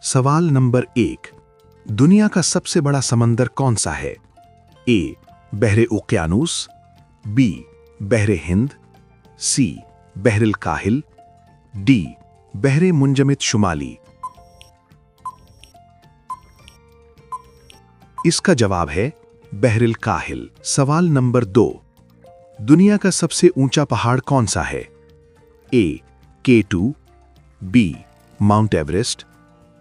सवाल नंबर 1। दुनिया का सबसे बड़ा समंदर कौन सा है? ए बहरे ओकियानूस, बी बहरे हिंद, सी बहरिल काहिल, डी बहरे मुंजमित शुमाली। इसका जवाब है बहरिल काहिल। सवाल नंबर 2। दुनिया का सबसे ऊंचा पहाड़ कौन सा है? ए K2, बी माउंट एवरेस्ट,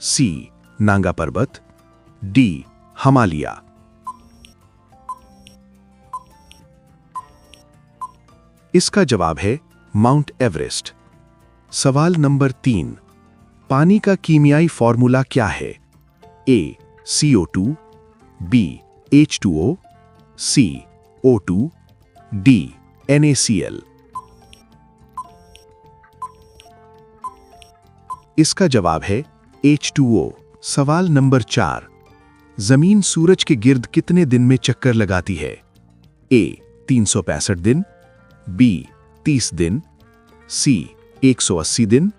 सी नांगा पर्वत, डी हिमालय। इसका जवाब है माउंट एवरेस्ट। सवाल नंबर 3। पानी का कीमियाई फॉर्मूला क्या है? ए CO2, बी H2O, सी O2, डी NaCl। इसका जवाब है H2O। सवाल नंबर 4। जमीन सूरज के गिर्द कितने दिन में चक्कर लगाती है? ए 365 दिन, बी 30 दिन, सी 180 दिन,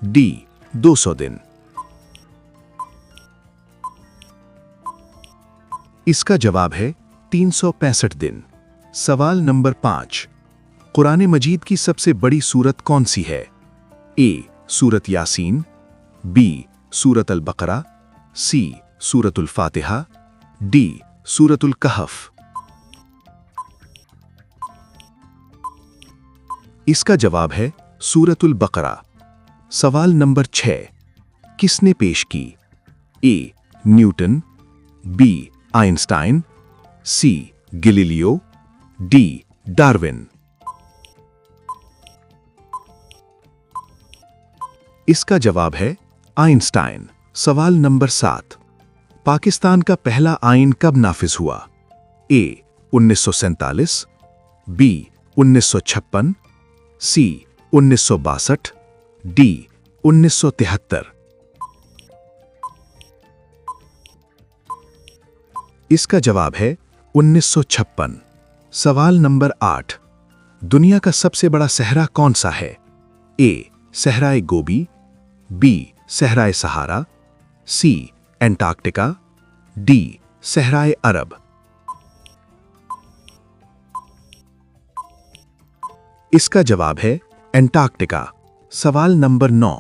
डी 200 दिन। इसका जवाब है 365 दिन। सवाल नंबर 5। कुरान मजीद की सबसे बड़ी सूरत कौन सी है? ए सूरत यासीन, बी सूरत अल बकरा, सी सूरतुल फातिहा, डी सूरतुल कहफ। इसका जवाब है सूरतुल बकरा। सवाल नंबर 6। किसने पेश की? A Newton, B Einstein, C Galileo, D Darwin. इसका जवाब है आइंस्टाइन। सवाल नंबर 7। पाकिस्तान का पहला आईन कब नाफिज हुआ? ए 1947, बी 1956, सी 1962, डी 1973। इसका जवाब है 1956। सवाल नंबर 8। दुनिया का सबसे बड़ा सहरा कौन सा है? ए सहराए गोबी, बी सहराए सहारा, सी एंटार्क्टिका, डी सहराए अरब। इसका जवाब है एंटार्क्टिका। सवाल नंबर 9।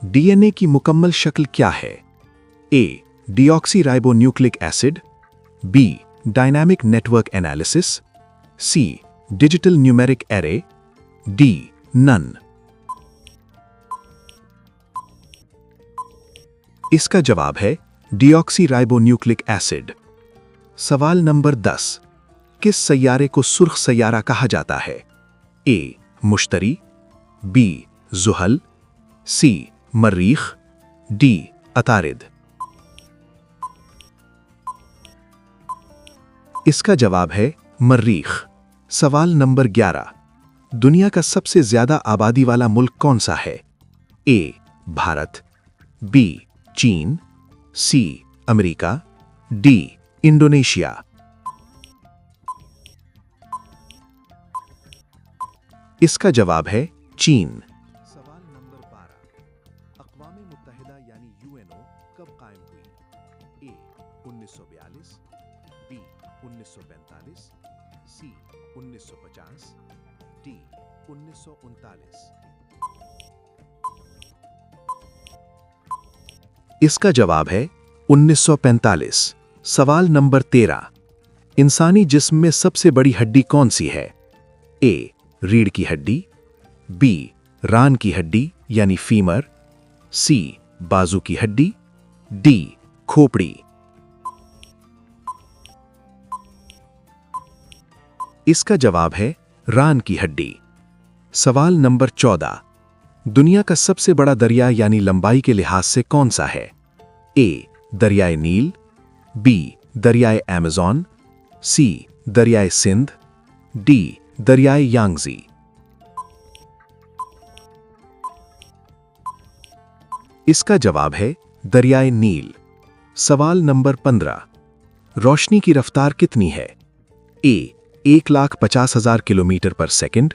डीएनए की मुकम्मल शक्ल क्या है? A deoxyribonucleic acid, B dynamic network analysis, C digital numeric array, D none. इसका जवाब है डीऑक्सीराइबोन्यूक्लिक एसिड। सवाल नंबर 10। किस सैयारे को सुर्ख सैयारा कहा जाता है? ए मुश्तरी, बी जुहल, सी मरीख, डी अतारिद। इसका जवाब है मरीख। सवाल नंबर 11। दुनिया का सबसे ज्यादा आबादी वाला मुल्क कौन सा है? ए भारत, बी चीन, सी अमेरिका, डी इंडोनेशिया। इसका जवाब है चीन। सवाल नंबर 12। अक़वाम मुत्तहिदा यानी यूएनओ कब कायम हुई? ए 1942, बी 1945, सी 1950, डी 1939। इसका जवाब है 1945। सवाल नंबर 13। इंसानी जिस्म में सबसे बड़ी हड्डी कौन सी है? ए रीढ़ की हड्डी, बी रान की हड्डी यानी फीमर, सी बाजू की हड्डी, डी खोपड़ी। इसका जवाब है रान की हड्डी। सवाल नंबर 14। दुनिया का सबसे बड़ा दरिया यानी लंबाई के लिहाज से कौन सा है? ए दरियाए नील, बी दरियाए अमेज़न, सी दरियाए सिंध, डी दरियाए यांगजी। इसका जवाब है दरियाए नील। सवाल नंबर 15। रोशनी की रफ्तार कितनी है? ए 1,50,000 किलोमीटर पर सेकंड,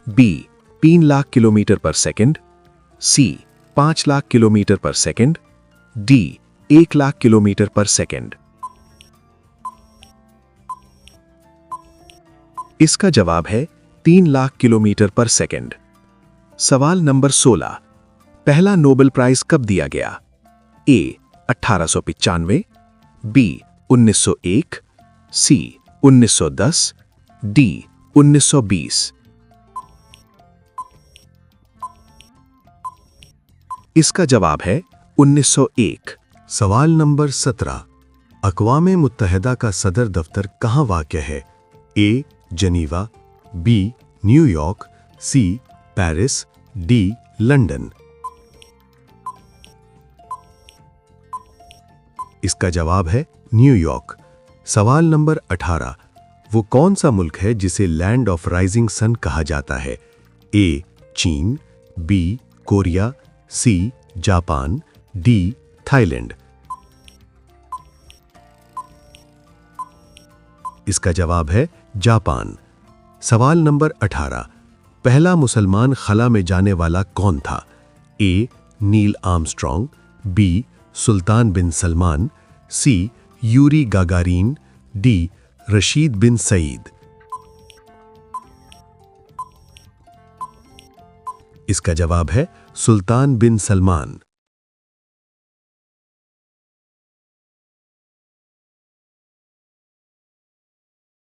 बी 3 लाख किलोमीटर पर सेकंड, सी 5 लाख किलोमीटर पर सेकंड, डी 1,00,000 किलोमीटर पर सेकंड। इसका जवाब है 3,00,000 किलोमीटर पर सेकंड। सवाल नंबर 16। पहला नोबेल प्राइज कब दिया गया? ए 1895, बी 1901, सी 1910, डी 1920। इसका जवाब है 1901। सवाल नंबर 17। अक़वाम मुत्तहिदा का सदर दफ्तर कहाँ वाक़ है? A Geneva, B New York, C Paris, D London. इसका जवाब है न्यूयॉर्क। सवाल नंबर 18। वो कौन सा मुल्क है जिसे लैंड ऑफ राइजिंग सन कहा जाता है? ए चीन, B Korea, C Japan, D Thailand. इसका जवाब है जापान। सवाल नंबर 18। पहला मुसलमान खला में जाने वाला कौन था? ए नील आर्मस्ट्रॉन्ग, बी सुल्तान बिन Salman, C Yuri गागारीन, D Rashid बिन सईद। इसका जवाब है सुल्तान बिन सलमान।